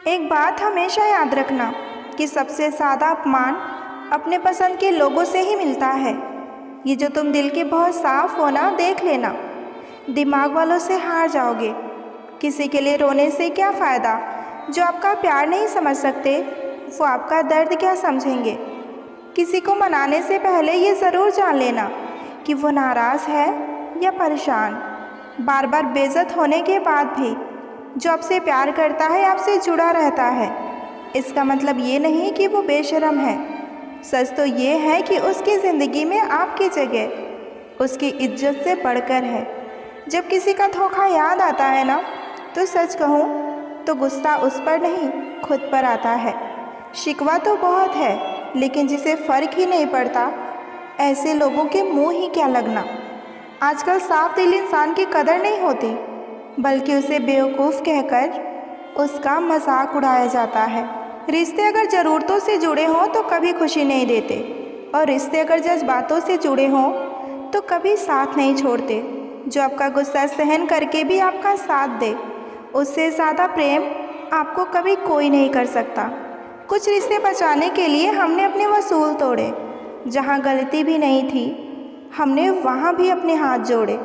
एक बात हमेशा याद रखना कि सबसे ज़्यादा अपमान अपने पसंद के लोगों से ही मिलता है। ये जो तुम दिल के बहुत साफ हो ना, देख लेना। दिमाग वालों से हार जाओगे। किसी के लिए रोने से क्या फ़ायदा? जो आपका प्यार नहीं समझ सकते वो आपका दर्द क्या समझेंगे? किसी को मनाने से पहले ये ज़रूर जान लेना कि वो नाराज़ है या परेशान। बार बार बेइज्जत होने के बाद भी जो आपसे प्यार करता है, आपसे जुड़ा रहता है, इसका मतलब ये नहीं कि वो बेशर्म है। सच तो ये है कि उसकी ज़िंदगी में आपकी जगह उसकी इज्जत से बढ़कर है। जब किसी का धोखा याद आता है ना, तो सच कहूँ तो गुस्सा उस पर नहीं, खुद पर आता है। शिकवा तो बहुत है, लेकिन जिसे फ़र्क ही नहीं पड़ता, ऐसे लोगों के मुँह ही क्या लगना। आजकल साफ दिल इंसान की कदर नहीं होती, बल्कि उसे बेवकूफ़ कहकर उसका मजाक उड़ाया जाता है। रिश्ते अगर ज़रूरतों से जुड़े हों तो कभी खुशी नहीं देते, और रिश्ते अगर जज्बातों से जुड़े हों तो कभी साथ नहीं छोड़ते। जो आपका गुस्सा सहन करके भी आपका साथ दे, उससे ज़्यादा प्रेम आपको कभी कोई नहीं कर सकता। कुछ रिश्ते बचाने के लिए हमने अपने वसूल तोड़े। जहाँ गलती भी नहीं थी, हमने वहाँ भी अपने हाथ जोड़े।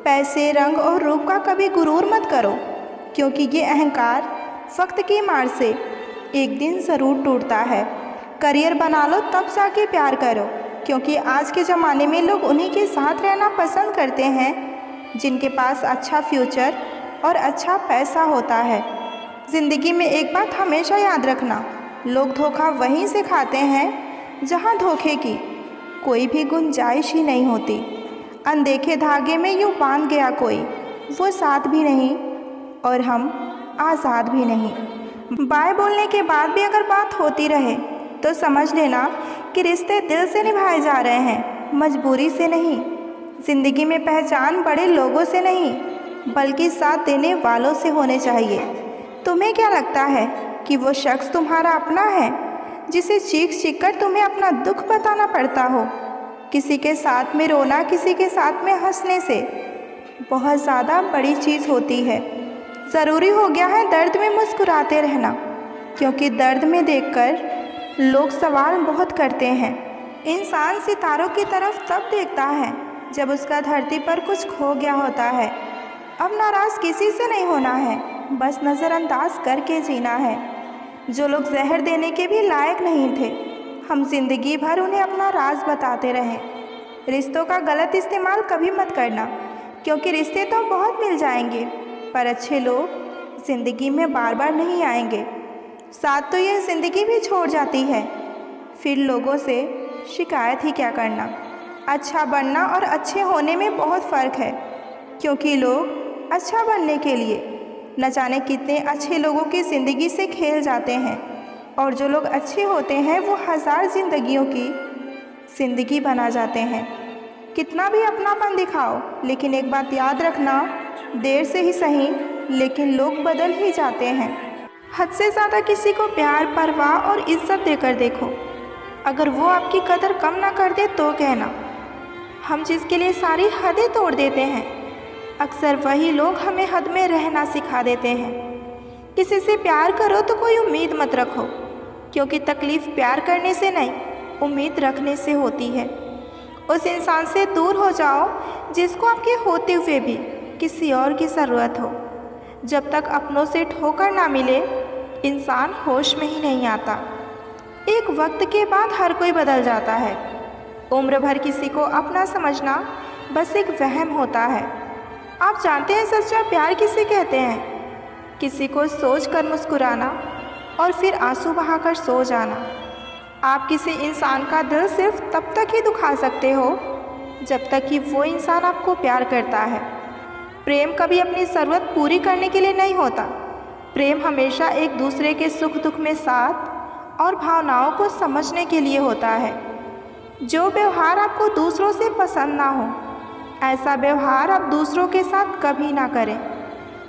पैसे, रंग और रूप का कभी गुरूर मत करो, क्योंकि ये अहंकार वक्त की मार से एक दिन ज़रूर टूटता है। करियर बना लो तब जाके प्यार करो, क्योंकि आज के ज़माने में लोग उन्हीं के साथ रहना पसंद करते हैं जिनके पास अच्छा फ्यूचर और अच्छा पैसा होता है। ज़िंदगी में एक बात हमेशा याद रखना, लोग धोखा वहीं से खाते हैं जहाँ धोखे की कोई भी गुंजाइश ही नहीं होती। अनदेखे धागे में यूँ बांध गया कोई, वो साथ भी नहीं और हम आज़ाद भी नहीं। बाय बोलने के बाद भी अगर बात होती रहे तो समझ लेना कि रिश्ते दिल से निभाए जा रहे हैं, मजबूरी से नहीं। ज़िंदगी में पहचान बड़े लोगों से नहीं, बल्कि साथ देने वालों से होने चाहिए। तुम्हें क्या लगता है कि वो शख्स तुम्हारा अपना है जिसे चीख चीख कर तुम्हें अपना दुख बताना पड़ता हो? किसी के साथ में रोना किसी के साथ में हंसने से बहुत ज़्यादा बड़ी चीज़ होती है। ज़रूरी हो गया है दर्द में मुस्कुराते रहना, क्योंकि दर्द में देखकर लोग सवाल बहुत करते हैं। इंसान सितारों की तरफ तब देखता है जब उसका धरती पर कुछ खो गया होता है। अब नाराज़ किसी से नहीं होना है, बस नज़रअंदाज करके जीना है। जो लोग जहर देने के भी लायक नहीं थे, हम जिंदगी भर उन्हें अपना राज बताते रहें। रिश्तों का गलत इस्तेमाल कभी मत करना, क्योंकि रिश्ते तो बहुत मिल जाएंगे, पर अच्छे लोग ज़िंदगी में बार बार नहीं आएंगे। साथ तो यह ज़िंदगी भी छोड़ जाती है, फिर लोगों से शिकायत ही क्या करना। अच्छा बनना और अच्छे होने में बहुत फ़र्क है, क्योंकि लोग अच्छा बनने के लिए न जाने कितने अच्छे लोगों की ज़िंदगी से खेल जाते हैं, और जो लोग अच्छे होते हैं वो हज़ार ज़िंदगियों की ज़िंदगी बना जाते हैं। कितना भी अपनापन दिखाओ, लेकिन एक बात याद रखना, देर से ही सही लेकिन लोग बदल ही जाते हैं। हद से ज़्यादा किसी को प्यार, परवाह और इज्जत देकर देखो। अगर वो आपकी कदर कम ना कर दे तो कहना। हम जिसके लिए सारी हदें तोड़ देते हैं, अक्सर वही लोग हमें हद में रहना सिखा देते हैं। किसी से प्यार करो तो कोई उम्मीद मत रखो, क्योंकि तकलीफ़ प्यार करने से नहीं, उम्मीद रखने से होती है। उस इंसान से दूर हो जाओ जिसको आपके होते हुए भी किसी और की ज़रूरत हो। जब तक अपनों से ठोकर ना मिले, इंसान होश में ही नहीं आता। एक वक्त के बाद हर कोई बदल जाता है। उम्र भर किसी को अपना समझना बस एक वहम होता है। आप जानते हैं सच्चा प्यार किसे कहते हैं? किसी को सोच कर मुस्कुराना और फिर आंसू बहाकर सो जाना। आप किसी इंसान का दिल सिर्फ तब तक ही दुखा सकते हो जब तक कि वो इंसान आपको प्यार करता है। प्रेम कभी अपनी ज़रूरत पूरी करने के लिए नहीं होता। प्रेम हमेशा एक दूसरे के सुख दुख में साथ और भावनाओं को समझने के लिए होता है। जो व्यवहार आपको दूसरों से पसंद ना हो, ऐसा व्यवहार आप दूसरों के साथ कभी ना करें।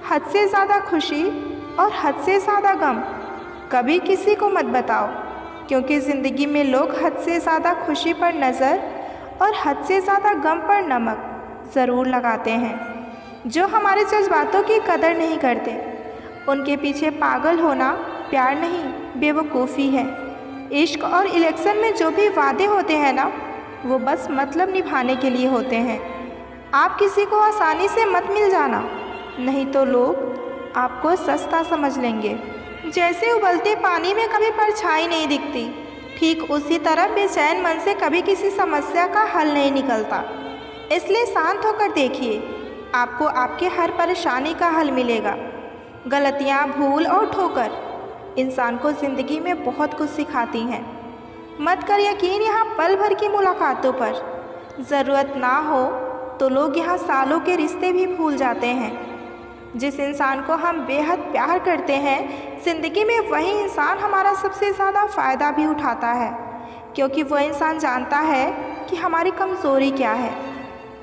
हद से ज़्यादा खुशी और हद से ज़्यादा गम कभी किसी को मत बताओ, क्योंकि ज़िंदगी में लोग हद से ज़्यादा खुशी पर नज़र और हद से ज़्यादा गम पर नमक ज़रूर लगाते हैं। जो हमारे जज्बातों की कदर नहीं करते, उनके पीछे पागल होना प्यार नहीं, बेवकूफ़ी है। इश्क और इलेक्शन में जो भी वादे होते हैं ना, वो बस मतलब निभाने के लिए होते हैं। आप किसी को आसानी से मत मिल जाना, नहीं तो लोग आपको सस्ता समझ लेंगे। जैसे उबलते पानी में कभी परछाई नहीं दिखती, ठीक उसी तरह बेचैन मन से कभी किसी समस्या का हल नहीं निकलता। इसलिए शांत होकर देखिए, आपको आपके हर परेशानी का हल मिलेगा। गलतियाँ, भूल और ठोकर इंसान को ज़िंदगी में बहुत कुछ सिखाती हैं। मत कर यकीन यहाँ पल भर की मुलाकातों पर। ज़रूरत ना हो तो लोग यहाँ सालों के रिश्ते भी भूल जाते हैं। जिस इंसान को हम बेहद प्यार करते हैं, ज़िंदगी में वही इंसान हमारा सबसे ज़्यादा फ़ायदा भी उठाता है, क्योंकि वह इंसान जानता है कि हमारी कमज़ोरी क्या है।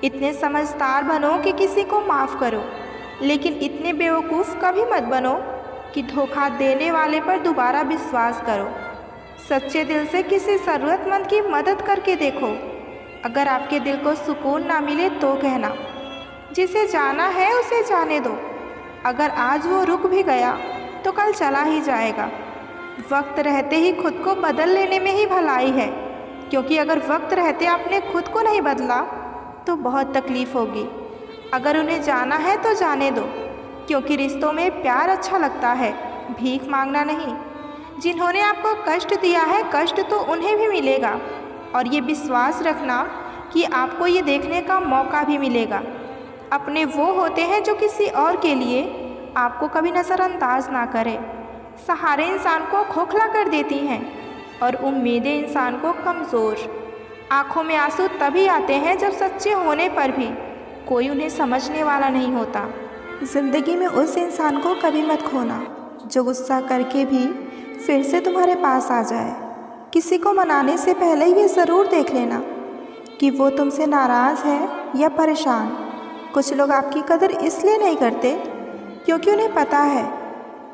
इतने समझदार बनो कि किसी को माफ़ करो, लेकिन इतने बेवकूफ़ कभी मत बनो कि धोखा देने वाले पर दोबारा विश्वास करो। सच्चे दिल से किसी ज़रूरतमंद की मदद करके देखो। अगर आपके दिल को सुकून ना मिले तो कहना, जिसे जाना है उसे जाने दो। अगर आज वो रुक भी गया तो कल चला ही जाएगा। वक्त रहते ही खुद को बदल लेने में ही भलाई है, क्योंकि अगर वक्त रहते आपने खुद को नहीं बदला तो बहुत तकलीफ़ होगी। अगर उन्हें जाना है तो जाने दो, क्योंकि रिश्तों में प्यार अच्छा लगता है, भीख मांगना नहीं। जिन्होंने आपको कष्ट दिया है, कष्ट तो उन्हें भी मिलेगा, और ये विश्वास रखना कि आपको ये देखने का मौका भी मिलेगा। अपने वो होते हैं जो किसी और के लिए आपको कभी नज़रअंदाज ना करे। सहारे इंसान को खोखला कर देती हैं और उम्मीदें इंसान को कमज़ोर। आँखों में आंसू तभी आते हैं जब सच्चे होने पर भी कोई उन्हें समझने वाला नहीं होता। ज़िंदगी में उस इंसान को कभी मत खोना जो गुस्सा करके भी फिर से तुम्हारे पास आ जाए। किसी को मनाने से पहले ये ज़रूर देख लेना कि वो तुमसे नाराज़ है या परेशान। कुछ लोग आपकी कदर इसलिए नहीं करते क्योंकि उन्हें पता है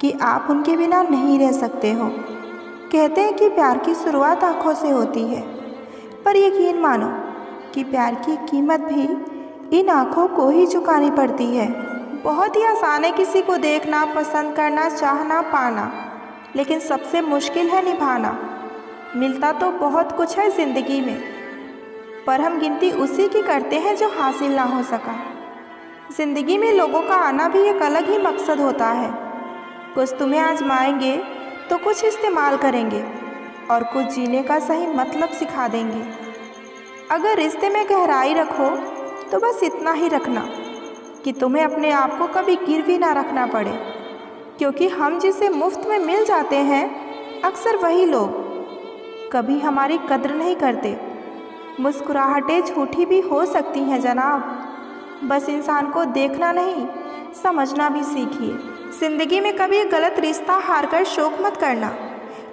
कि आप उनके बिना नहीं रह सकते हो। कहते हैं कि प्यार की शुरुआत आँखों से होती है, पर यकीन मानो कि प्यार की कीमत भी इन आँखों को ही चुकानी पड़ती है। बहुत ही आसान है किसी को देखना, पसंद करना, चाहना, पाना, लेकिन सबसे मुश्किल है निभाना। मिलता तो बहुत कुछ है ज़िंदगी में, पर हम गिनती उसी की करते हैं जो हासिल ना हो सका। ज़िंदगी में लोगों का आना भी एक अलग ही मकसद होता है। कुछ तुम्हें आजमाएंगे तो कुछ इस्तेमाल करेंगे और कुछ जीने का सही मतलब सिखा देंगे। अगर रिश्ते में गहराई रखो तो बस इतना ही रखना कि तुम्हें अपने आप को कभी गिरवी ना रखना पड़े, क्योंकि हम जिसे मुफ्त में मिल जाते हैं अक्सर वही लोग कभी हमारी कद्र नहीं करते। मुस्कुराहटें झूठी भी हो सकती हैं जनाब, बस इंसान को देखना नहीं समझना भी सीखिए। ज़िंदगी में कभी गलत रिश्ता हारकर शोक मत करना,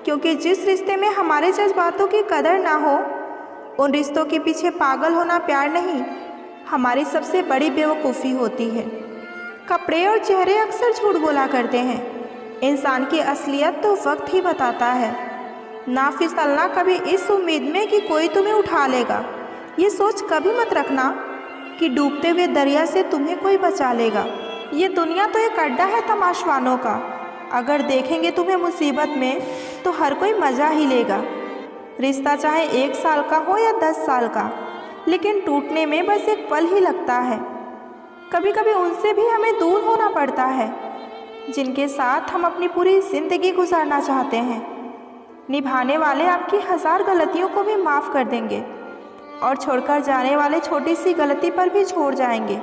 क्योंकि जिस रिश्ते में हमारे जज्बातों की कदर ना हो उन रिश्तों के पीछे पागल होना प्यार नहीं, हमारी सबसे बड़ी बेवकूफ़ी होती है। कपड़े और चेहरे अक्सर झूठ बोला करते हैं, इंसान की असलियत तो वक्त ही बताता है। ना फिसलना कभी इस उम्मीद में कि कोई तुम्हें उठा लेगा। ये सोच कभी मत रखना कि डूबते हुए दरिया से तुम्हें कोई बचा लेगा। ये दुनिया तो एक अड्डा है तमाशवानों का। अगर देखेंगे तुम्हें मुसीबत में तो हर कोई मज़ा ही लेगा। रिश्ता चाहे 1 साल का हो या 10 साल का, लेकिन टूटने में बस एक पल ही लगता है। कभी कभी उनसे भी हमें दूर होना पड़ता है जिनके साथ हम अपनी पूरी ज़िंदगी गुजारना चाहते हैं। निभाने वाले आपकी 1000 गलतियों को भी माफ़ कर देंगे और छोड़कर जाने वाले छोटी सी गलती पर भी छोड़ जाएंगे।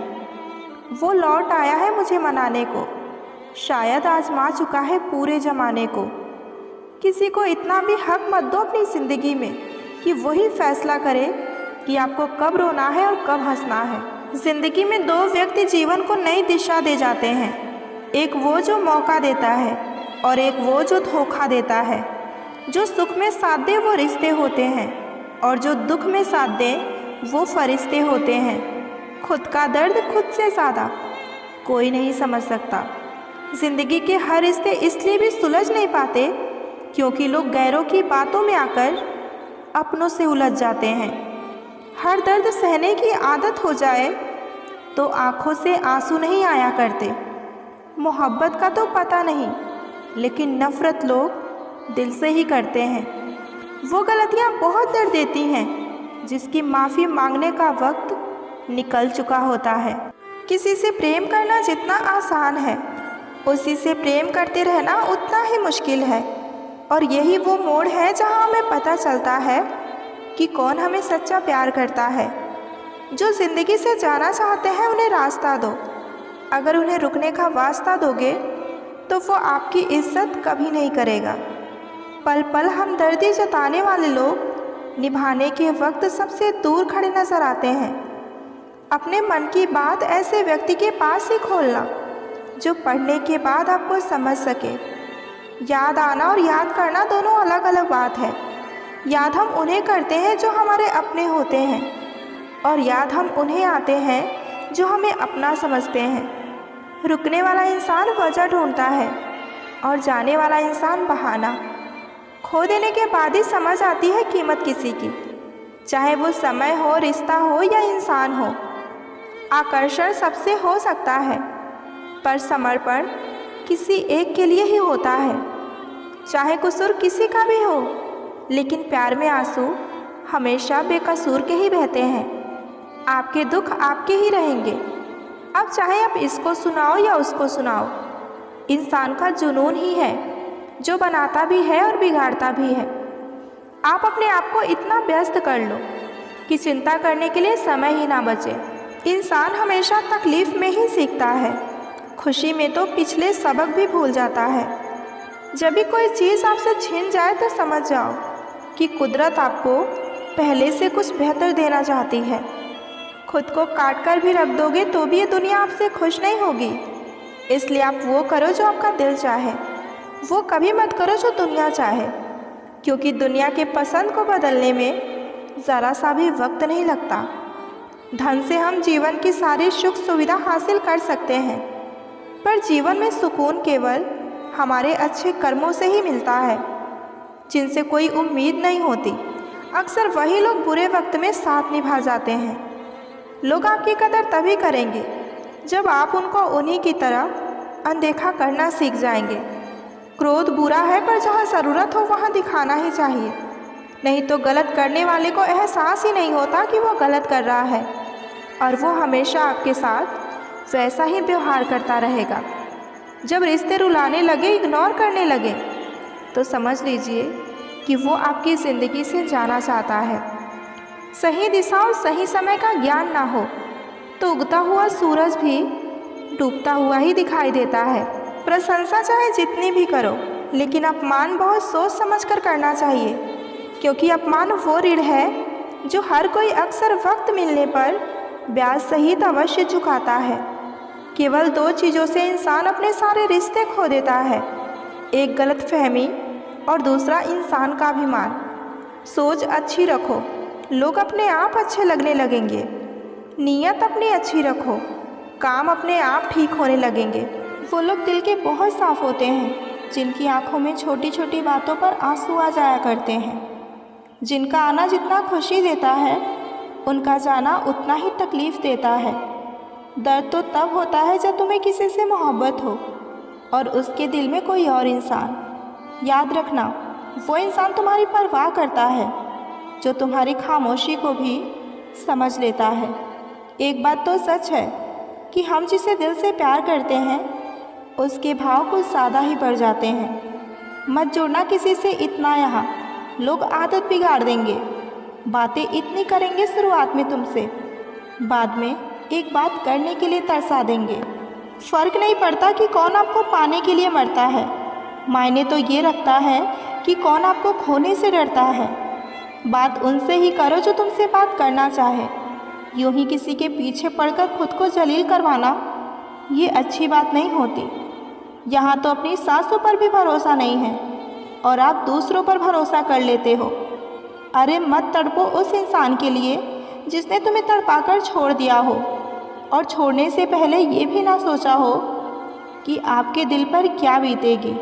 वो लौट आया है मुझे मनाने को, शायद आजमा चुका है पूरे ज़माने को। किसी को इतना भी हक मत दो अपनी ज़िंदगी में कि वही फैसला करे कि आपको कब रोना है और कब हंसना है। ज़िंदगी में 2 व्यक्ति जीवन को नई दिशा दे जाते हैं, एक वो जो मौका देता है और एक वो जो धोखा देता है। जो सुख में साथ दे वो रिश्ते होते हैं और जो दुख में साथ दे वो फरिश्ते होते हैं। खुद का दर्द खुद से ज़्यादा कोई नहीं समझ सकता। ज़िंदगी के हर रिश्ते इसलिए भी सुलझ नहीं पाते क्योंकि लोग गैरों की बातों में आकर अपनों से उलझ जाते हैं। हर दर्द सहने की आदत हो जाए तो आँखों से आंसू नहीं आया करते। मोहब्बत का तो पता नहीं, लेकिन नफ़रत लोग दिल से ही करते हैं। वो गलतियाँ बहुत दर्द देती हैं जिसकी माफ़ी मांगने का वक्त निकल चुका होता है। किसी से प्रेम करना जितना आसान है, उसी से प्रेम करते रहना उतना ही मुश्किल है। और यही वो मोड़ है जहाँ हमें पता चलता है कि कौन हमें सच्चा प्यार करता है। जो ज़िंदगी से जाना चाहते हैं उन्हें रास्ता दो। अगर उन्हें रुकने का वास्ता दोगे तो वो आपकी इज्जत कभी नहीं करेगा। पल पल हमदर्दी जताने वाले लोग निभाने के वक्त सबसे दूर खड़े नजर आते हैं। अपने मन की बात ऐसे व्यक्ति के पास ही खोलना जो पढ़ने के बाद आपको समझ सके। याद आना और याद करना दोनों अलग अलग बात है। याद हम उन्हें करते हैं जो हमारे अपने होते हैं, और याद हम उन्हें आते हैं जो हमें अपना समझते हैं। रुकने वाला इंसान वजह ढूंढता है और जाने वाला इंसान बहाना। खो देने के बाद ही समझ आती है कीमत किसी की, चाहे वो समय हो, रिश्ता हो या इंसान हो। आकर्षण सबसे हो सकता है, पर समर्पण किसी एक के लिए ही होता है। चाहे कसूर किसी का भी हो, लेकिन प्यार में आंसू हमेशा बेकसूर के ही बहते हैं। आपके दुख आपके ही रहेंगे। अब चाहे आप इसको सुनाओ या उसको सुनाओ, इंसान का जुनून ही है जो बनाता भी है और बिगाड़ता भी है। आप अपने आप को इतना व्यस्त कर लो कि चिंता करने के लिए समय ही ना बचे। इंसान हमेशा तकलीफ़ में ही सीखता है, खुशी में तो पिछले सबक भी भूल जाता है। जब भी कोई चीज़ आपसे छिन जाए तो समझ जाओ कि कुदरत आपको पहले से कुछ बेहतर देना चाहती है। खुद को काट कर भी रख दोगे तो भी ये दुनिया आपसे खुश नहीं होगी। इसलिए आप वो करो जो आपका दिल चाहे, वो कभी मत करो जो दुनिया चाहे, क्योंकि दुनिया के पसंद को बदलने में ज़रा सा भी वक्त नहीं लगता। धन से हम जीवन की सारी सुख सुविधा हासिल कर सकते हैं, पर जीवन में सुकून केवल हमारे अच्छे कर्मों से ही मिलता है, जिनसे कोई उम्मीद नहीं होती। अक्सर वही लोग बुरे वक्त में साथ निभा जाते हैं। लोग आपकी कदर तभी करेंगे जब आप उनको उन्हीं की तरह अनदेखा करना सीख जाएंगे। क्रोध बुरा है, पर जहाँ ज़रूरत हो वहाँ दिखाना ही चाहिए, नहीं तो गलत करने वाले को एहसास ही नहीं होता कि वो गलत कर रहा है, और वो हमेशा आपके साथ वैसा ही व्यवहार करता रहेगा। जब रिश्ते रुलाने लगे, इग्नोर करने लगे, तो समझ लीजिए कि वो आपकी ज़िंदगी से जाना चाहता है। सही दिशा और सही समय का ज्ञान ना हो तो उगता हुआ सूरज भी डूबता हुआ ही दिखाई देता है। प्रशंसा चाहे जितनी भी करो, लेकिन अपमान बहुत सोच समझ कर करना चाहिए, क्योंकि अपमान वो ऋण है जो हर कोई अक्सर वक्त मिलने पर ब्याज सहित अवश्य चुकाता है। केवल दो चीज़ों से इंसान अपने सारे रिश्ते खो देता है, एक गलतफहमी और दूसरा इंसान का अभिमान। सोच अच्छी रखो, लोग अपने आप अच्छे लगने लगेंगे। नीयत अपनी अच्छी रखो, काम अपने आप ठीक होने लगेंगे। वो लोग दिल के बहुत साफ़ होते हैं जिनकी आंखों में छोटी छोटी बातों पर आंसू आ जाया करते हैं। जिनका आना जितना खुशी देता है, उनका जाना उतना ही तकलीफ़ देता है। दर्द तो तब होता है जब तुम्हें किसी से मोहब्बत हो और उसके दिल में कोई और इंसान। याद रखना, वो इंसान तुम्हारी परवाह करता है, जो तुम्हारी खामोशी को भी समझ लेता है। एक बात तो सच है कि हम जिसे दिल से प्यार करते हैं उसके भाव कुछ ज़्यादा ही बढ़ जाते हैं। मत जोड़ना किसी से इतना, यहाँ लोग आदत बिगाड़ देंगे। बातें इतनी करेंगे शुरुआत में तुमसे, बाद में एक बात करने के लिए तरसा देंगे। फ़र्क नहीं पड़ता कि कौन आपको पाने के लिए मरता है, मायने तो ये रखता है कि कौन आपको खोने से डरता है। बात उनसे ही करो जो तुमसे बात करना चाहे। यूँ ही किसी के पीछे पड़कर खुद को जलील करवाना ये अच्छी बात नहीं होती। यहाँ तो अपनी सासों पर भी भरोसा नहीं है और आप दूसरों पर भरोसा कर लेते हो। अरे मत तड़पो उस इंसान के लिए जिसने तुम्हें तड़पाकर छोड़ दिया हो, और छोड़ने से पहले ये भी ना सोचा हो कि आपके दिल पर क्या बीतेगी।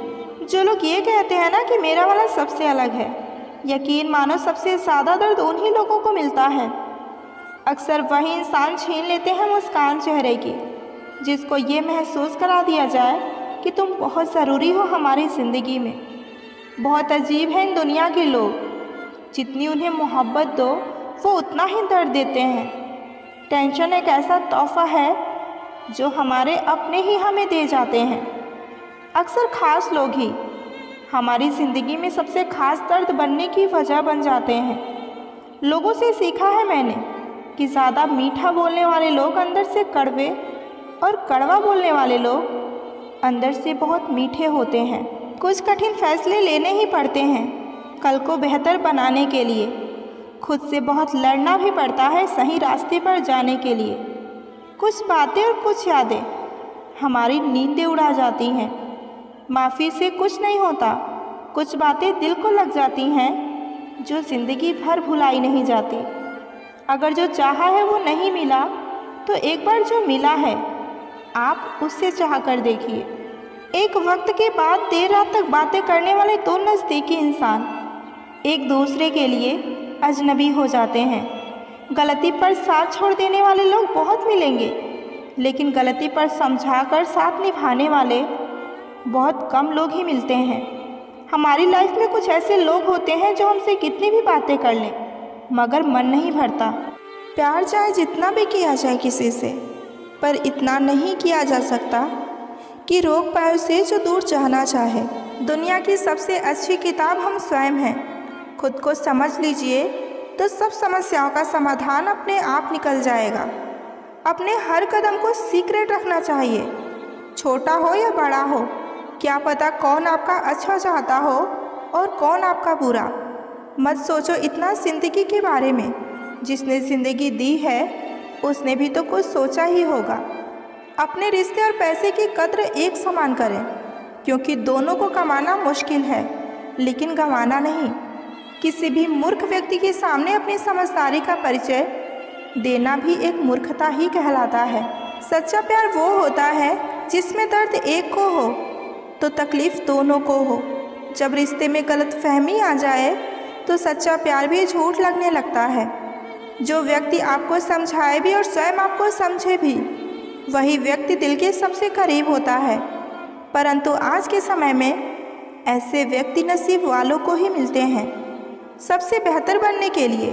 जो लोग ये कहते हैं ना कि मेरा वाला सबसे अलग है, यकीन मानो सबसे ज़्यादा दर्द उन्हीं लोगों को मिलता है। अक्सर वही इंसान छीन लेते हैं मुस्कान चेहरे की, जिसको ये महसूस करा दिया जाए कि तुम बहुत ज़रूरी हो हमारी ज़िंदगी में। बहुत अजीब हैं इन दुनिया के लोग, जितनी उन्हें मोहब्बत दो वो उतना ही दर्द देते हैं। टेंशन एक ऐसा तोहफ़ा है जो हमारे अपने ही हमें दे जाते हैं। अक्सर ख़ास लोग ही हमारी ज़िंदगी में सबसे ख़ास दर्द बनने की वजह बन जाते हैं। लोगों से सीखा है मैंने कि ज़्यादा मीठा बोलने वाले लोग अंदर से कड़वे और कड़वा बोलने वाले लोग अंदर से बहुत मीठे होते हैं। कुछ कठिन फैसले लेने ही पड़ते हैं कल को बेहतर बनाने के लिए। खुद से बहुत लड़ना भी पड़ता है सही रास्ते पर जाने के लिए। कुछ बातें और कुछ यादें हमारी नींदें उड़ा जाती हैं। माफ़ी से कुछ नहीं होता, कुछ बातें दिल को लग जाती हैं जो ज़िंदगी भर भुलाई नहीं जाती। अगर जो चाहा है वो नहीं मिला तो एक बार जो मिला है आप उससे चाह कर देखिए। एक वक्त के बाद देर रात तक बातें करने वाले दो नज़दीकी इंसान एक दूसरे के लिए अजनबी हो जाते हैं। गलती पर साथ छोड़ देने वाले लोग बहुत मिलेंगे, लेकिन गलती पर समझाकर साथ निभाने वाले बहुत कम लोग ही मिलते हैं। हमारी लाइफ में कुछ ऐसे लोग होते हैं जो हमसे कितनी भी बातें कर लें मगर मन नहीं भरता। प्यार चाहे जितना भी किया जाए किसी से, पर इतना नहीं किया जा सकता कि रोक पाए उसे जो दूर जाना चाहे। दुनिया की सबसे अच्छी किताब हम स्वयं हैं। खुद को समझ लीजिए तो सब समस्याओं का समाधान अपने आप निकल जाएगा। अपने हर कदम को सीक्रेट रखना चाहिए, छोटा हो या बड़ा हो। क्या पता कौन आपका अच्छा चाहता हो और कौन आपका बुरा। मत सोचो इतना ज़िंदगी के बारे में। जिसने ज़िंदगी दी है उसने भी तो कुछ सोचा ही होगा। अपने रिश्ते और पैसे की कद्र एक समान करें, क्योंकि दोनों को कमाना मुश्किल है लेकिन गंवाना नहीं। किसी भी मूर्ख व्यक्ति के सामने अपनी समझदारी का परिचय देना भी एक मूर्खता ही कहलाता है। सच्चा प्यार वो होता है जिसमें दर्द एक को हो तो तकलीफ़ दोनों को हो। जब रिश्ते में गलतफहमी आ जाए तो सच्चा प्यार भी झूठ लगने लगता है। जो व्यक्ति आपको समझाए भी और स्वयं आपको समझे भी, वही व्यक्ति दिल के सबसे करीब होता है। परंतु आज के समय में ऐसे व्यक्ति नसीब वालों को ही मिलते हैं। सबसे बेहतर बनने के लिए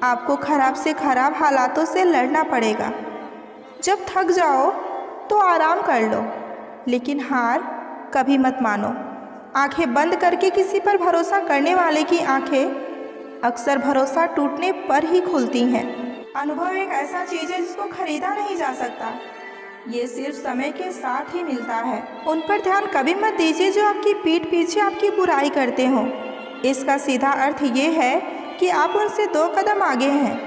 आपको खराब से खराब हालातों से लड़ना पड़ेगा। जब थक जाओ तो आराम कर लो, लेकिन हार कभी मत मानो। आंखें बंद करके किसी पर भरोसा करने वाले की आंखें अक्सर भरोसा टूटने पर ही खुलती हैं। अनुभव एक ऐसा चीज़ है जिसको खरीदा नहीं जा सकता, ये सिर्फ समय के साथ ही मिलता है। उन पर ध्यान कभी मत दीजिए जो आपकी पीठ पीछे आपकी बुराई करते हो। इसका सीधा अर्थ ये है कि आप उनसे 2 कदम आगे हैं।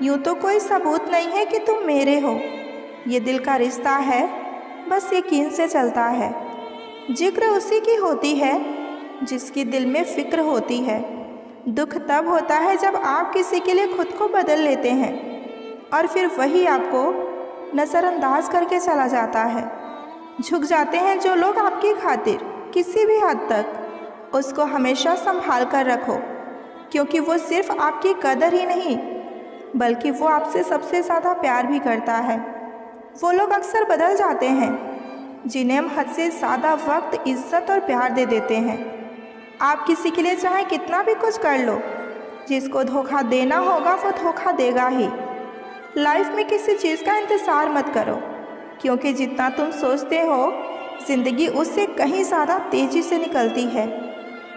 यूँ तो कोई सबूत नहीं है कि तुम मेरे हो। ये दिल का रिश्ता है, बस यकीन से चलता है। जिक्र उसी की होती है जिसकी दिल में फ़िक्र होती है। दुख तब होता है जब आप किसी के लिए खुद को बदल लेते हैं और फिर वही आपको नज़रअंदाज करके चला जाता है। झुक जाते हैं जो लोग आपकी खातिर। किसी भी हद तक उसको हमेशा संभाल कर रखो, क्योंकि वो सिर्फ आपकी कदर ही नहीं बल्कि वो आपसे सबसे ज़्यादा प्यार भी करता है। वो लोग अक्सर बदल जाते हैं जिन्हें हम हद से ज़्यादा वक्त, इज्जत और प्यार दे देते हैं। आप किसी के लिए चाहे कितना भी कुछ कर लो, जिसको धोखा देना होगा वो धोखा देगा ही। लाइफ में किसी चीज़ का इंतज़ार मत करो, क्योंकि जितना तुम सोचते हो ज़िंदगी उससे कहीं ज़्यादा तेज़ी से निकलती है।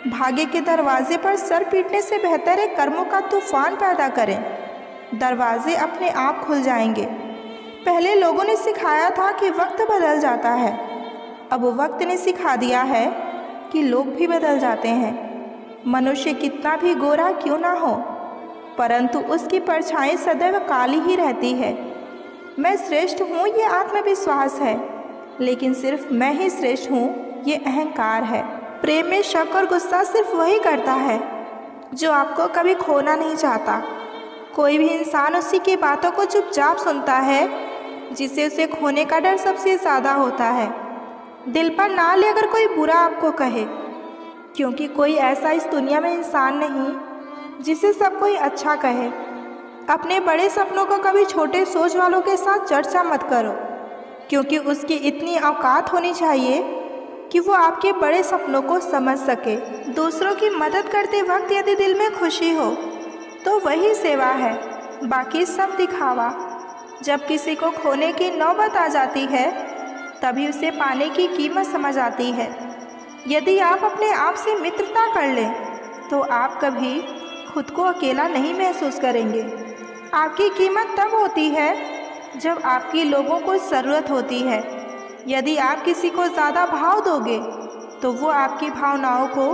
भाग्य के दरवाजे पर सर पीटने से बेहतर है कर्मों का तूफान पैदा करें। दरवाजे अपने आप खुल जाएंगे। पहले लोगों ने सिखाया था कि वक्त बदल जाता है, अब वक्त ने सिखा दिया है कि लोग भी बदल जाते हैं। मनुष्य कितना भी गोरा क्यों ना हो, परंतु उसकी परछाई सदैव काली ही रहती है। मैं श्रेष्ठ हूँ ये आत्मविश्वास है, लेकिन सिर्फ मैं ही श्रेष्ठ हूँ ये अहंकार है। प्रेम में शक और गुस्सा सिर्फ वही करता है जो आपको कभी खोना नहीं चाहता। कोई भी इंसान उसी की बातों को चुपचाप सुनता है जिसे उसे खोने का डर सबसे ज़्यादा होता है। दिल पर ना ले अगर कोई बुरा आपको कहे, क्योंकि कोई ऐसा इस दुनिया में इंसान नहीं जिसे सब कोई अच्छा कहे। अपने बड़े सपनों को कभी छोटे सोच वालों के साथ चर्चा मत करो, क्योंकि उसकी इतनी औकात होनी चाहिए कि वो आपके बड़े सपनों को समझ सके। दूसरों की मदद करते वक्त यदि दिल में खुशी हो तो वही सेवा है, बाकी सब दिखावा। जब किसी को खोने की नौबत आ जाती है तभी उसे पाने की कीमत समझ आती है। यदि आप अपने आप से मित्रता कर लें तो आप कभी खुद को अकेला नहीं महसूस करेंगे। आपकी कीमत तब होती है जब आपकी लोगों को ज़रूरत होती है। यदि आप किसी को ज़्यादा भाव दोगे तो वो आपकी भावनाओं को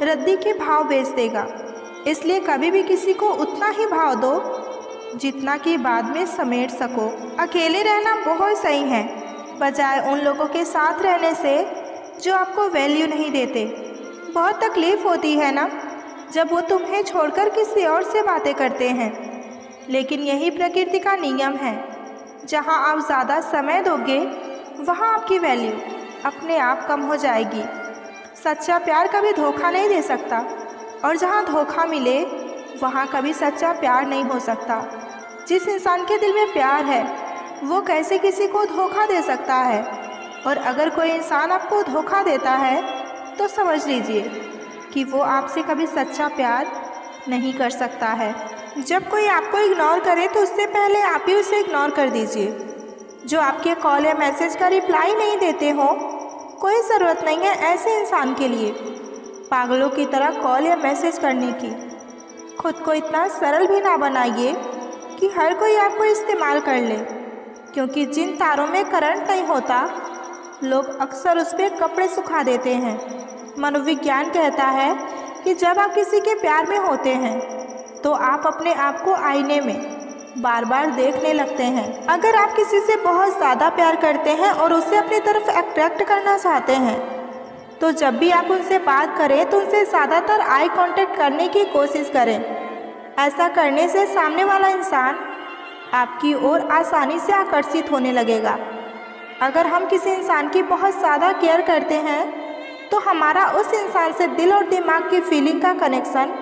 रद्दी के भाव बेच देगा। इसलिए कभी भी किसी को उतना ही भाव दो जितना कि बाद में समेट सको। अकेले रहना बहुत सही है, बजाय उन लोगों के साथ रहने से जो आपको वैल्यू नहीं देते। बहुत तकलीफ़ होती है ना जब वो तुम्हें छोड़कर किसी और से बातें करते हैं, लेकिन यही प्रकृति का नियम है। जहाँ आप ज़्यादा समय दोगे वहाँ आपकी वैल्यू अपने आप कम हो जाएगी। सच्चा प्यार कभी धोखा नहीं दे सकता, और जहाँ धोखा मिले वहाँ कभी सच्चा प्यार नहीं हो सकता। जिस इंसान के दिल में प्यार है वो कैसे किसी को धोखा दे सकता है? और अगर कोई इंसान आपको धोखा देता है तो समझ लीजिए कि वो आपसे कभी सच्चा प्यार नहीं कर सकता है। जब कोई आपको इग्नोर करे तो उससे पहले आप ही उसे इग्नोर कर दीजिए। जो आपके कॉल या मैसेज का रिप्लाई नहीं देते हो, कोई ज़रूरत नहीं है ऐसे इंसान के लिए पागलों की तरह कॉल या मैसेज करने की। खुद को इतना सरल भी ना बनाइए कि हर कोई आपको इस्तेमाल कर ले, क्योंकि जिन तारों में करंट नहीं होता लोग अक्सर उस पर कपड़े सुखा देते हैं। मनोविज्ञान कहता है कि जब आप किसी के प्यार में होते हैं तो आप अपने आप को आईने में बार बार देखने लगते हैं। अगर आप किसी से बहुत ज़्यादा प्यार करते हैं और उसे अपनी तरफ अट्रैक्ट करना चाहते हैं तो जब भी आप उनसे बात करें तो उनसे ज़्यादातर आई कांटेक्ट करने की कोशिश करें। ऐसा करने से सामने वाला इंसान आपकी ओर आसानी से आकर्षित होने लगेगा। अगर हम किसी इंसान की बहुत ज़्यादा केयर करते हैं तो हमारा उस इंसान से दिल और दिमाग की फीलिंग का कनेक्शन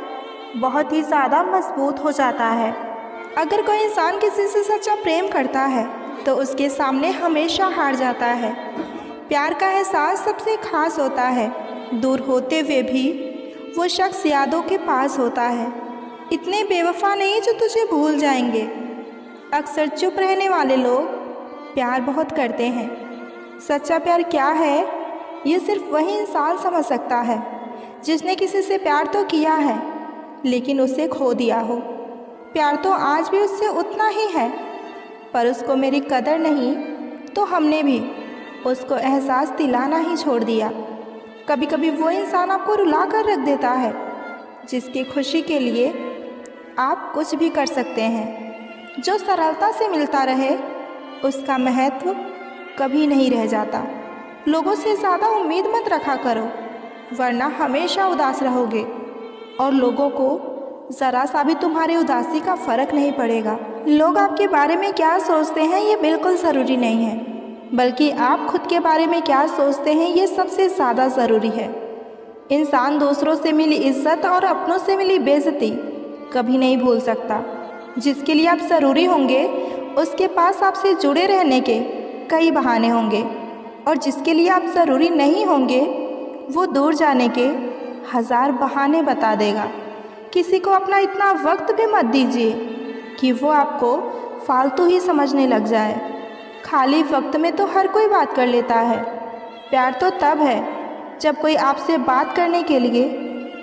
बहुत ही ज़्यादा मजबूत हो जाता है। अगर कोई इंसान किसी से सच्चा प्रेम करता है तो उसके सामने हमेशा हार जाता है। प्यार का एहसास सबसे खास होता है, दूर होते हुए भी वो शख्स यादों के पास होता है। इतने बेवफा नहीं जो तुझे भूल जाएंगे। अक्सर चुप रहने वाले लोग प्यार बहुत करते हैं। सच्चा प्यार क्या है ये सिर्फ वही इंसान समझ सकता है जिसने किसी से प्यार तो किया है लेकिन उसे खो दिया हो। प्यार तो आज भी उससे उतना ही है, पर उसको मेरी कदर नहीं तो हमने भी उसको एहसास दिलाना ही छोड़ दिया। कभी कभी वो इंसान आपको रुला कर रख देता है जिसकी खुशी के लिए आप कुछ भी कर सकते हैं। जो सरलता से मिलता रहे उसका महत्व कभी नहीं रह जाता। लोगों से ज़्यादा उम्मीद मत रखा करो, वरना हमेशा उदास रहोगे और लोगों को ज़रा सा भी तुम्हारी उदासी का फ़र्क नहीं पड़ेगा। लोग आपके बारे में क्या सोचते हैं ये बिल्कुल ज़रूरी नहीं है, बल्कि आप खुद के बारे में क्या सोचते हैं ये सबसे ज़्यादा ज़रूरी है। इंसान दूसरों से मिली इज्जत और अपनों से मिली बेइज्जती कभी नहीं भूल सकता। जिसके लिए आप ज़रूरी होंगे उसके पास आपसे जुड़े रहने के कई बहाने होंगे, और जिसके लिए आप ज़रूरी नहीं होंगे वो दूर जाने के हज़ार बहाने बता देगा। किसी को अपना इतना वक्त भी मत दीजिए कि वो आपको फालतू ही समझने लग जाए। खाली वक्त में तो हर कोई बात कर लेता है। प्यार तो तब है जब कोई आपसे बात करने के लिए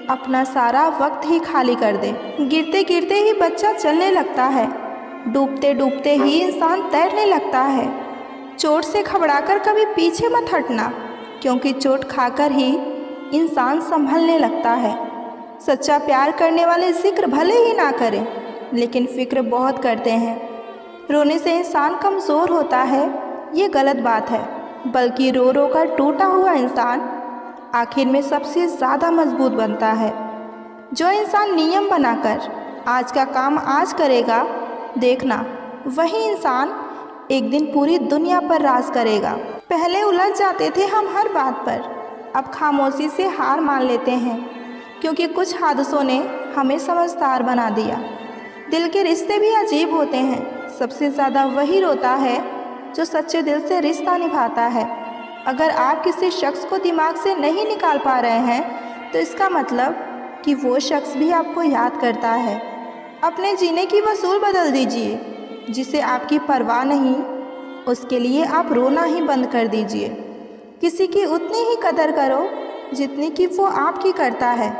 अपना सारा वक्त ही खाली कर दे। गिरते गिरते ही बच्चा चलने लगता है, डूबते डूबते ही इंसान तैरने लगता है। चोट से घबराकर कभी पीछे मत हटना, क्योंकि चोट खाकर ही इंसान संभलने लगता है। सच्चा प्यार करने वाले जिक्र भले ही ना करें, लेकिन फ़िक्र बहुत करते हैं। रोने से इंसान कमज़ोर होता है ये गलत बात है, बल्कि रो रो कर टूटा हुआ इंसान आखिर में सबसे ज़्यादा मजबूत बनता है। जो इंसान नियम बनाकर आज का काम आज करेगा, देखना वही इंसान एक दिन पूरी दुनिया पर राज करेगा। पहले उलझ जाते थे हम हर बात पर, अब खामोशी से हार मान लेते हैं, क्योंकि कुछ हादसों ने हमें समझदार बना दिया। दिल के रिश्ते भी अजीब होते हैं। सबसे ज़्यादा वही रोता है जो सच्चे दिल से रिश्ता निभाता है। अगर आप किसी शख्स को दिमाग से नहीं निकाल पा रहे हैं तो इसका मतलब कि वो शख्स भी आपको याद करता है। अपने जीने की वसूल बदल दीजिए। जिसे आपकी परवाह नहीं, उसके लिए आप रोना ही बंद कर दीजिए। किसी की उतनी ही कदर करो जितनी कि वो आपकी करता है।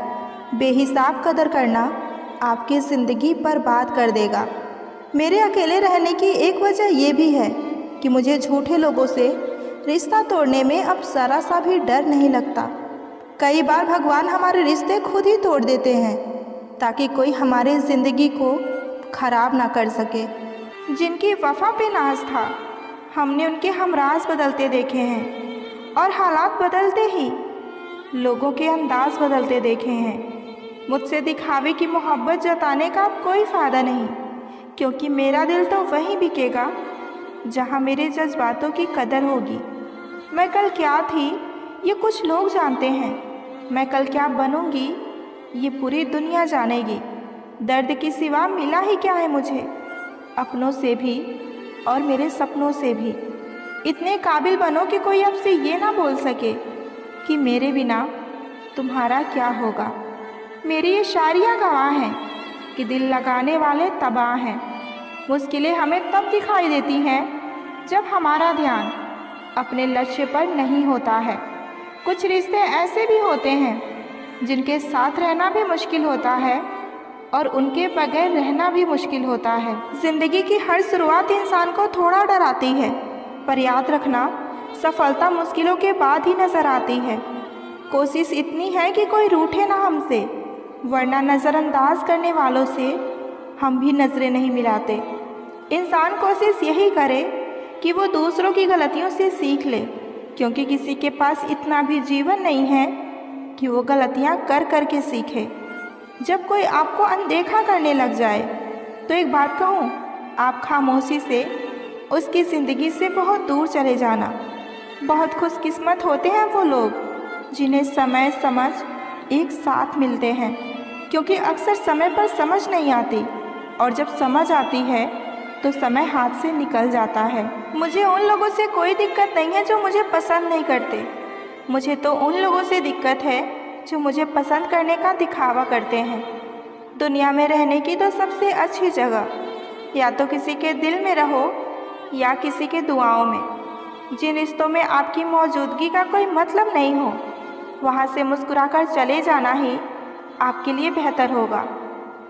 बेहिसाब कदर करना आपकी ज़िंदगी बर्बाद कर देगा। मेरे अकेले रहने की एक वजह ये भी है कि मुझे झूठे लोगों से रिश्ता तोड़ने में अब ज़रा सा भी डर नहीं लगता। कई बार भगवान हमारे रिश्ते खुद ही तोड़ देते हैं ताकि कोई हमारी ज़िंदगी को ख़राब ना कर सके। जिनकी वफ़ा पे नाज था, हमने उनके हमराज बदलते देखे हैं और हालात बदलते ही लोगों के अंदाज़ बदलते देखे हैं। मुझसे दिखावे की मोहब्बत जताने का अब कोई फ़ायदा नहीं, क्योंकि मेरा दिल तो वहीं बिकेगा जहाँ मेरे जज्बातों की कदर होगी। मैं कल क्या थी ये कुछ लोग जानते हैं, मैं कल क्या बनूंगी ये पूरी दुनिया जानेगी। दर्द के सिवा मिला ही क्या है मुझे, अपनों से भी और मेरे सपनों से भी। इतने काबिल बनो कि कोई आपसे ये ना बोल सके कि मेरे बिना तुम्हारा क्या होगा। मेरी ये शायरियाँ गवाह हैं कि दिल लगाने वाले तबाह हैं। मुश्किलें हमें तब दिखाई देती हैं जब हमारा ध्यान अपने लक्ष्य पर नहीं होता है। कुछ रिश्ते ऐसे भी होते हैं जिनके साथ रहना भी मुश्किल होता है और उनके बगैर रहना भी मुश्किल होता है। ज़िंदगी की हर शुरुआत इंसान को थोड़ा डराती है, पर याद रखना सफलता मुश्किलों के बाद ही नज़र आती है। कोशिश इतनी है कि कोई रूठे ना हमसे, वरना नज़रअंदाज करने वालों से हम भी नज़रें नहीं मिलाते। इंसान कोशिश यही करे कि वो दूसरों की गलतियों से सीख ले, क्योंकि किसी के पास इतना भी जीवन नहीं है कि वो गलतियाँ कर कर के सीखे। जब कोई आपको अनदेखा करने लग जाए तो एक बात कहूँ, आप खामोशी से उसकी ज़िंदगी से बहुत दूर चले जाना। बहुत खुशकिस्मत होते हैं वो लोग जिन्हें समय समझ एक साथ मिलते हैं, क्योंकि अक्सर समय पर समझ नहीं आती और जब समझ आती है तो समय हाथ से निकल जाता है। मुझे उन लोगों से कोई दिक्कत नहीं है जो मुझे पसंद नहीं करते। मुझे तो उन लोगों से दिक्कत है जो मुझे पसंद करने का दिखावा करते हैं। दुनिया में रहने की तो सबसे अच्छी जगह या तो किसी के दिल में रहो या किसी के दुआओं में। जिन रिश्तों में आपकी मौजूदगी का कोई मतलब नहीं हो, वहाँ से मुस्कुराकर चले जाना ही आपके लिए बेहतर होगा।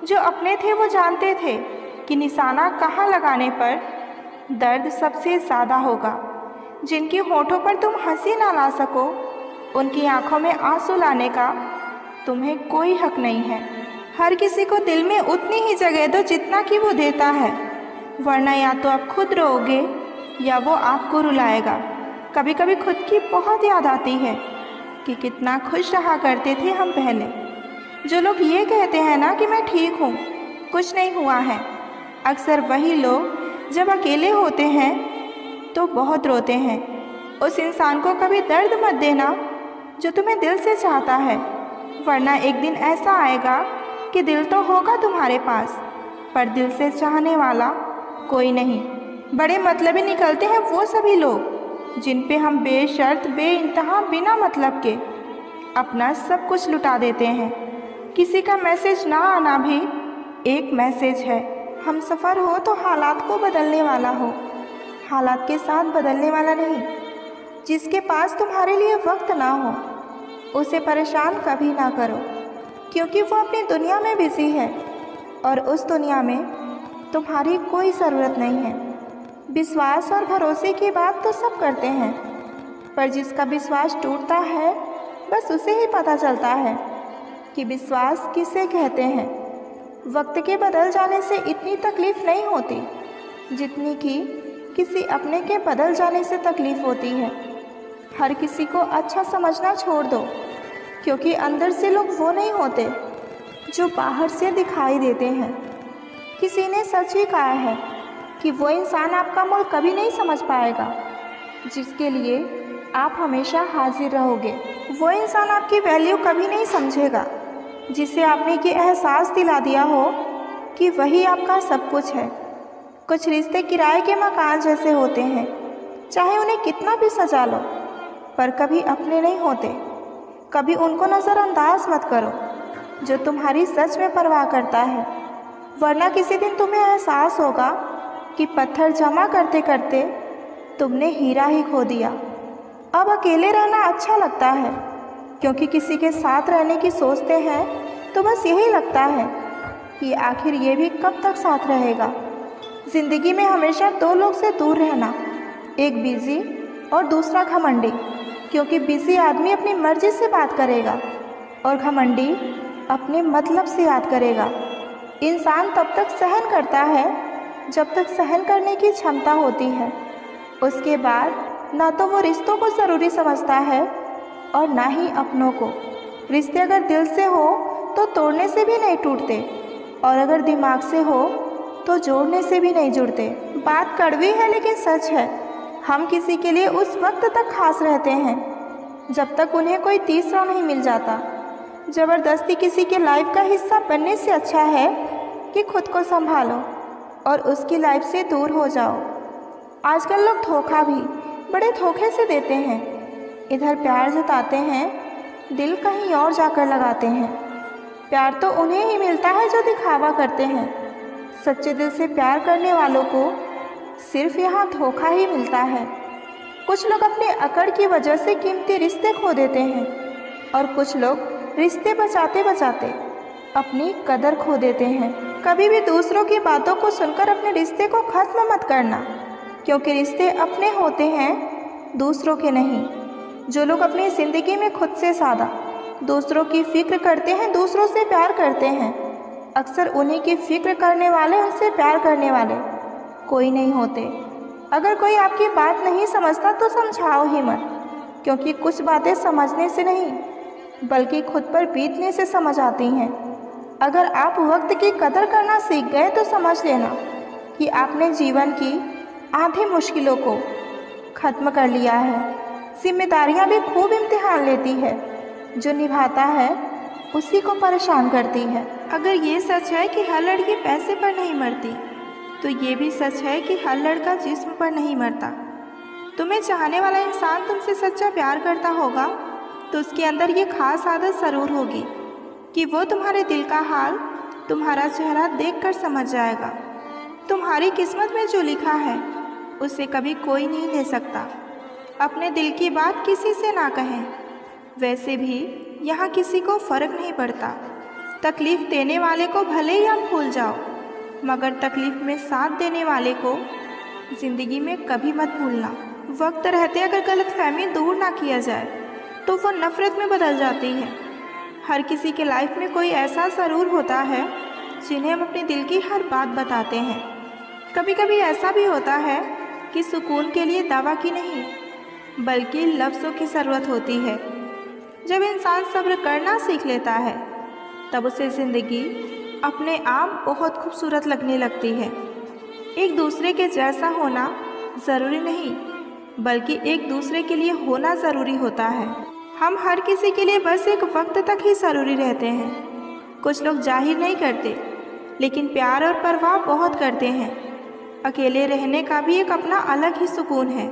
जो अपने थे वो जानते थे कि निशाना कहाँ लगाने पर दर्द सबसे ज़्यादा होगा। जिनकी होठों पर तुम हंसी ना ला सको, उनकी आंखों में आंसू लाने का तुम्हें कोई हक नहीं है। हर किसी को दिल में उतनी ही जगह दो जितना कि वो देता है, वरना या तो आप खुद रोओगे या वो आपको रुलाएगा। कभी कभी खुद की बहुत याद आती है कि कितना खुश रहा करते थे हम पहले। जो लोग ये कहते हैं ना कि मैं ठीक हूँ, कुछ नहीं हुआ है, अक्सर वही लोग जब अकेले होते हैं तो बहुत रोते हैं। उस इंसान को कभी दर्द मत देना जो तुम्हें दिल से चाहता है, वरना एक दिन ऐसा आएगा कि दिल तो होगा तुम्हारे पास पर दिल से चाहने वाला कोई नहीं। बड़े मतलबी निकलते हैं वो सभी लोग जिन पे हम बेशर्त बेइंतहा बिना मतलब के अपना सब कुछ लुटा देते हैं। किसी का मैसेज ना आना भी एक मैसेज है। हम सफ़र हो तो हालात को बदलने वाला हो, हालात के साथ बदलने वाला नहीं। जिसके पास तुम्हारे लिए वक्त ना हो उसे परेशान कभी ना करो, क्योंकि वो अपनी दुनिया में बिजी है और उस दुनिया में तुम्हारी कोई ज़रूरत नहीं है। विश्वास और भरोसे की बात तो सब करते हैं, पर जिसका विश्वास टूटता है बस उसे ही पता चलता है कि विश्वास किसे कहते हैं। वक्त के बदल जाने से इतनी तकलीफ़ नहीं होती जितनी कि किसी अपने के बदल जाने से तकलीफ़ होती है। हर किसी को अच्छा समझना छोड़ दो, क्योंकि अंदर से लोग वो नहीं होते जो बाहर से दिखाई देते हैं। किसी ने सच ही कहा है कि वो इंसान आपका मोल कभी नहीं समझ पाएगा जिसके लिए आप हमेशा हाजिर रहोगे। वो इंसान आपकी वैल्यू कभी नहीं समझेगा जिसे आपने ये एहसास दिला दिया हो कि वही आपका सब कुछ है। कुछ रिश्ते किराए के मकान जैसे होते हैं, चाहे उन्हें कितना भी सजा लो, पर कभी अपने नहीं होते। कभी उनको नज़रअंदाज मत करो जो तुम्हारी सच में परवाह करता है, वरना किसी दिन तुम्हें एहसास होगा कि पत्थर जमा करते करते तुमने हीरा ही खो दिया। अब अकेले रहना अच्छा लगता है, क्योंकि किसी के साथ रहने की सोचते हैं तो बस यही लगता है कि आखिर ये भी कब तक साथ रहेगा। ज़िंदगी में हमेशा दो लोग से दूर रहना, एक बिज़ी और दूसरा घमंडी, क्योंकि बिज़ी आदमी अपनी मर्ज़ी से बात करेगा और घमंडी अपने मतलब से याद करेगा। इंसान तब तक सहन करता है जब तक सहन करने की क्षमता होती है। उसके बाद ना तो वो रिश्तों को ज़रूरी समझता है और ना ही अपनों को। रिश्ते अगर दिल से हो तो तोड़ने से भी नहीं टूटते, और अगर दिमाग से हो तो जोड़ने से भी नहीं जुड़ते। बात कड़वी है लेकिन सच है, हम किसी के लिए उस वक्त तक खास रहते हैं जब तक उन्हें कोई तीसरा नहीं मिल जाता। ज़बरदस्ती किसी के लाइफ का हिस्सा बनने से अच्छा है कि खुद को संभालो और उसकी लाइफ से दूर हो जाओ। आजकल लोग धोखा भी बड़े धोखे से देते हैं। इधर प्यार जताते हैं, दिल कहीं और जाकर लगाते हैं। प्यार तो उन्हें ही मिलता है जो दिखावा करते हैं। सच्चे दिल से प्यार करने वालों को सिर्फ यहाँ धोखा ही मिलता है। कुछ लोग अपने अकड़ की वजह से कीमती रिश्ते खो देते हैं, और कुछ लोग रिश्ते बचाते बचाते अपनी कदर खो देते हैं। कभी भी दूसरों की बातों को सुनकर अपने रिश्ते को ख़त्म मत करना, क्योंकि रिश्ते अपने होते हैं, दूसरों के नहीं। जो लोग अपनी ज़िंदगी में खुद से ज़्यादा दूसरों की फ़िक्र करते हैं, दूसरों से प्यार करते हैं, अक्सर उन्हीं की फ़िक्र करने वाले, उनसे प्यार करने वाले कोई नहीं होते। अगर कोई आपकी बात नहीं समझता तो समझाओ ही मत, क्योंकि कुछ बातें समझने से नहीं बल्कि खुद पर बीतने से समझ आती हैं। अगर आप वक्त की कदर करना सीख गए तो समझ लेना कि आपने जीवन की आधी मुश्किलों को ख़त्म कर लिया है। जिम्मेदारियां भी खूब इम्तिहान लेती है, जो निभाता है उसी को परेशान करती है। अगर ये सच है कि हर लड़की पैसे पर नहीं मरती, तो ये भी सच है कि हर लड़का जिस्म पर नहीं मरता। तुम्हें चाहने वाला इंसान तुमसे सच्चा प्यार करता होगा तो उसके अंदर ये खास आदत ज़रूर होगी कि वो तुम्हारे दिल का हाल तुम्हारा चेहरा देखकर समझ जाएगा। तुम्हारी किस्मत में जो लिखा है उसे कभी कोई नहीं ले सकता। अपने दिल की बात किसी से ना कहें। वैसे भी यहाँ किसी को फ़र्क नहीं पड़ता। तकलीफ़ देने वाले को भले ही आप भूल जाओ, मगर तकलीफ़ में साथ देने वाले को ज़िंदगी में कभी मत भूलना। वक्त रहते अगर गलतफहमी दूर ना किया जाए तो वो नफ़रत में बदल जाती है। हर किसी के लाइफ में कोई ऐसा ज़रूर होता है जिन्हें हम अपने दिल की हर बात बताते हैं। कभी कभी ऐसा भी होता है कि सुकून के लिए दवा की नहीं बल्कि लफ्ज़ों की ज़रूरत होती है। जब इंसान सब्र करना सीख लेता है तब उसे ज़िंदगी अपने आप बहुत खूबसूरत लगने लगती है। एक दूसरे के जैसा होना ज़रूरी नहीं बल्कि एक दूसरे के लिए होना ज़रूरी होता है। हम हर किसी के लिए बस एक वक्त तक ही ज़रूरी रहते हैं। कुछ लोग जाहिर नहीं करते लेकिन प्यार और परवाह बहुत करते हैं। अकेले रहने का भी एक अपना अलग ही सुकून है,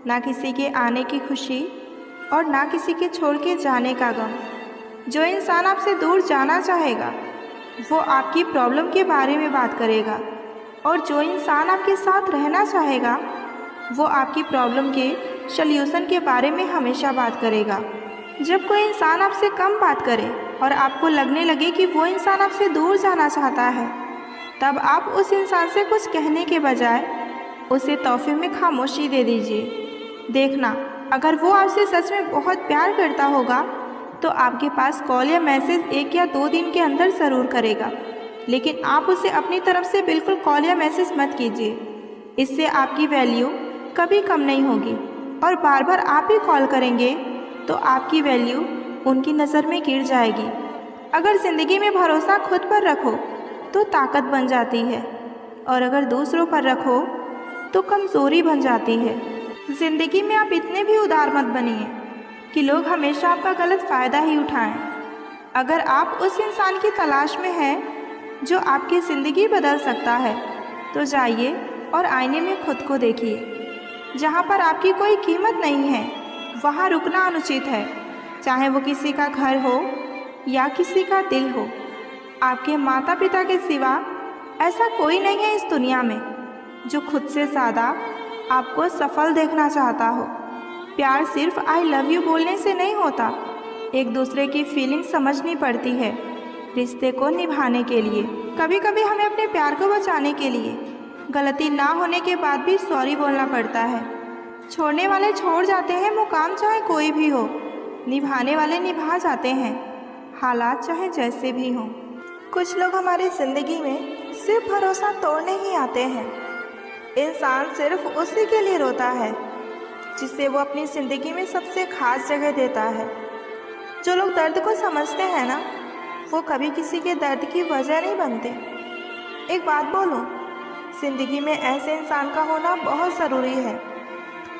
ना किसी के आने की खुशी और ना किसी के छोड़ के जाने का गम। जो इंसान आपसे दूर जाना चाहेगा वो आपकी प्रॉब्लम के बारे में बात करेगा, और जो इंसान आपके साथ रहना चाहेगा वो आपकी प्रॉब्लम के सल्यूशन के बारे में हमेशा बात करेगा। जब कोई इंसान आपसे कम बात करे और आपको लगने लगे कि वो इंसान आपसे दूर जाना चाहता है, तब आप उस इंसान से कुछ कहने के बजाय उसे तोहफे में खामोशी दे दीजिए। देखना, अगर वो आपसे सच में बहुत प्यार करता होगा तो आपके पास कॉल या मैसेज 1 या 2 दिन के अंदर ज़रूर करेगा, लेकिन आप उसे अपनी तरफ से बिल्कुल कॉल या मैसेज मत कीजिए। इससे आपकी वैल्यू कभी कम नहीं होगी, और बार बार आप ही कॉल करेंगे तो आपकी वैल्यू उनकी नज़र में गिर जाएगी। अगर ज़िंदगी में भरोसा खुद पर रखो तो ताकत बन जाती है, और अगर दूसरों पर रखो तो कमज़ोरी बन जाती है। ज़िंदगी में आप इतने भी उदार मत बनिए कि लोग हमेशा आपका गलत फ़ायदा ही उठाएं। अगर आप उस इंसान की तलाश में हैं जो आपकी ज़िंदगी बदल सकता है तो जाइए और आईने में खुद को देखिए। जहाँ पर आपकी कोई कीमत नहीं है वहाँ रुकना अनुचित है, चाहे वो किसी का घर हो या किसी का दिल हो। आपके माता पिता के सिवा ऐसा कोई नहीं है इस दुनिया में जो खुद से ज़्यादा आपको सफल देखना चाहता हो। प्यार सिर्फ आई लव यू बोलने से नहीं होता, एक दूसरे की फीलिंग समझनी पड़ती है रिश्ते को निभाने के लिए। कभी कभी हमें अपने प्यार को बचाने के लिए गलती ना होने के बाद भी सॉरी बोलना पड़ता है। छोड़ने वाले छोड़ जाते हैं, मुकाम चाहे कोई भी हो। निभाने वाले निभा जाते हैं, हालात चाहे जैसे भी हों। कुछ लोग हमारी ज़िंदगी में सिर्फ भरोसा तोड़ने ही आते हैं। इंसान सिर्फ उसी के लिए रोता है जिसे वो अपनी ज़िंदगी में सबसे खास जगह देता है। जो लोग दर्द को समझते हैं ना, वो कभी किसी के दर्द की वजह नहीं बनते। एक बात बोलूं, ज़िंदगी में ऐसे इंसान का होना बहुत ज़रूरी है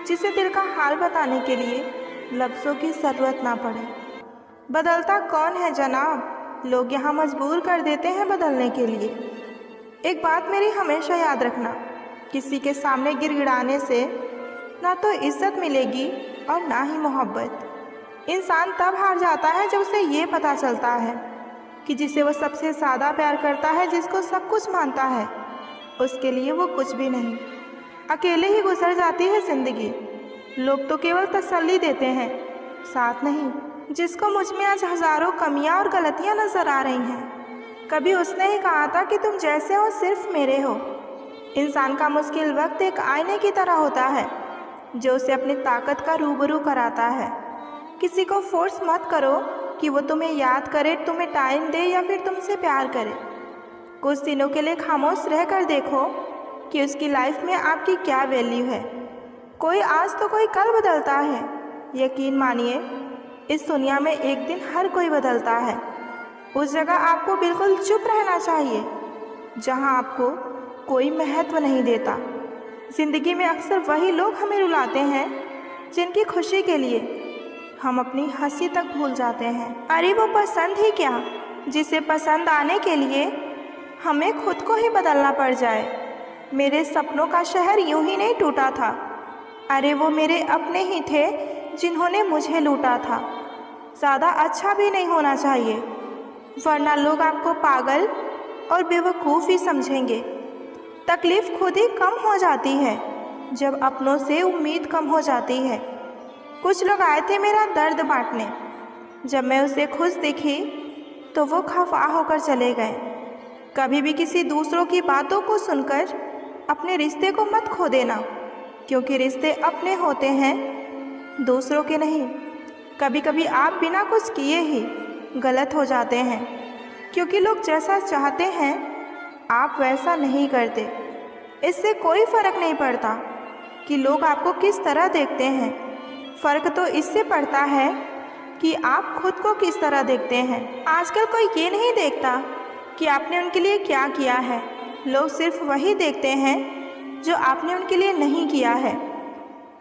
जिसे दिल का हाल बताने के लिए लफ्ज़ों की ज़रूरत ना पड़े। बदलता कौन है जनाब, लोग यहाँ मजबूर कर देते हैं बदलने के लिए। एक बात मेरी हमेशा याद रखना, किसी के सामने गिड़गिड़ाने से ना तो इज्जत मिलेगी और ना ही मोहब्बत। इंसान तब हार जाता है जब उसे ये पता चलता है कि जिसे वो सबसे ज़्यादा प्यार करता है, जिसको सब कुछ मानता है, उसके लिए वो कुछ भी नहीं। अकेले ही गुजर जाती है ज़िंदगी। लोग तो केवल तसल्ली देते हैं, साथ नहीं। जिसको मुझ में आज हज़ारों कमियां और गलतियां नज़र आ रही हैं, कभी उसने ही कहा था कि तुम जैसे हो सिर्फ मेरे हो। इंसान का मुश्किल वक्त एक आईने की तरह होता है जो उसे अपनी ताकत का रूबरू कराता है। किसी को फोर्स मत करो कि वो तुम्हें याद करे, तुम्हें टाइम दे या फिर तुमसे प्यार करे। कुछ दिनों के लिए खामोश रह कर देखो कि उसकी लाइफ में आपकी क्या वैल्यू है। कोई आज तो कोई कल बदलता है। यकीन मानिए, इस दुनिया में एक दिन हर कोई बदलता है। उस जगह आपको बिल्कुल चुप रहना चाहिए जहां आपको कोई महत्व नहीं देता। ज़िंदगी में अक्सर वही लोग हमें रुलाते हैं जिनकी खुशी के लिए हम अपनी हंसी तक भूल जाते हैं। अरे वो पसंद ही क्या, जिसे पसंद आने के लिए हमें खुद को ही बदलना पड़ जाए। मेरे सपनों का शहर यूं ही नहीं टूटा था। अरे वो मेरे अपने ही थे जिन्होंने मुझे लूटा था। ज़्यादा अच्छा भी नहीं होना चाहिए, वरना लोग आपको पागल और बेवकूफ़ ही समझेंगे। तकलीफ़ खुद ही कम हो जाती है जब अपनों से उम्मीद कम हो जाती है। कुछ लोग आए थे मेरा दर्द बांटने, जब मैं उसे खुश दिखी तो वो खफा होकर चले गए। कभी भी किसी दूसरों की बातों को सुनकर अपने रिश्ते को मत खो देना, क्योंकि रिश्ते अपने होते हैं, दूसरों के नहीं। कभी कभी आप बिना कुछ किए ही गलत हो जाते हैं, क्योंकि लोग जैसा चाहते हैं आप वैसा नहीं करते। इससे कोई फ़र्क नहीं पड़ता कि लोग आपको किस तरह देखते हैं, फ़र्क तो इससे पड़ता है कि आप खुद को किस तरह देखते हैं। आजकल कोई ये नहीं देखता कि आपने उनके लिए क्या किया है, लोग सिर्फ वही देखते हैं जो आपने उनके लिए नहीं किया है।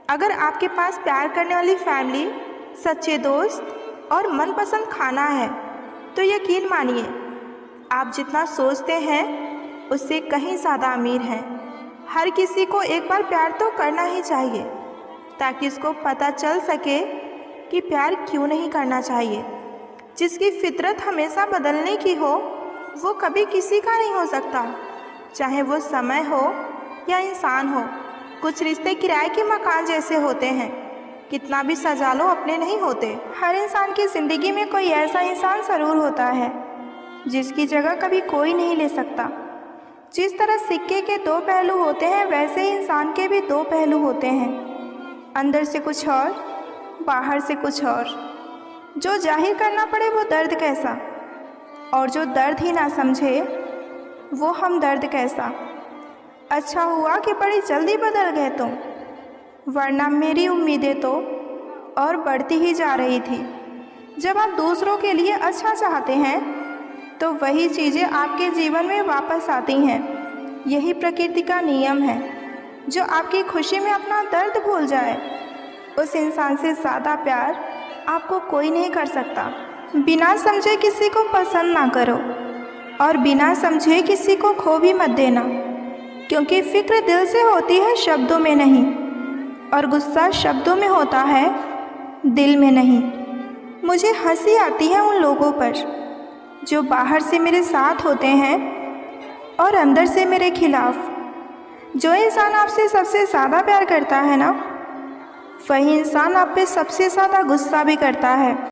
अगर आपके पास प्यार करने वाली फैमिली, सच्चे दोस्त और मनपसंद खाना है तो यकीन मानिए आप जितना सोचते हैं उससे कहीं ज़्यादा अमीर हैं। हर किसी को एक बार प्यार तो करना ही चाहिए ताकि उसको पता चल सके कि प्यार क्यों नहीं करना चाहिए। जिसकी फितरत हमेशा बदलने की हो वो कभी किसी का नहीं हो सकता, चाहे वो समय हो या इंसान हो। कुछ रिश्ते किराए के मकान जैसे होते हैं, कितना भी सजा लो अपने नहीं होते। हर इंसान की ज़िंदगी में कोई ऐसा इंसान ज़रूर होता है जिसकी जगह कभी कोई नहीं ले सकता। जिस तरह सिक्के के दो पहलू होते हैं, वैसे ही इंसान के भी दो पहलू होते हैं, अंदर से कुछ और, बाहर से कुछ और। जो जाहिर करना पड़े वो दर्द कैसा, और जो दर्द ही ना समझे वो हमदर्द कैसा। अच्छा हुआ कि बड़ी जल्दी बदल गए तुम, वरना मेरी उम्मीदें तो और बढ़ती ही जा रही थी। जब आप दूसरों के लिए अच्छा चाहते हैं तो वही चीज़ें आपके जीवन में वापस आती हैं। यही प्रकृति का नियम है। जो आपकी खुशी में अपना दर्द भूल जाए, उस इंसान से ज़्यादा प्यार आपको कोई नहीं कर सकता। बिना समझे किसी को पसंद ना करो और बिना समझे किसी को खो भी मत देना, क्योंकि फ़िक्र दिल से होती है, शब्दों में नहीं, और गुस्सा शब्दों में होता है दिल में नहीं। मुझे हंसी आती है उन लोगों पर जो बाहर से मेरे साथ होते हैं और अंदर से मेरे खिलाफ। जो इंसान आपसे सबसे ज़्यादा प्यार करता है ना, वही इंसान आप पे सबसे ज़्यादा गुस्सा भी करता है।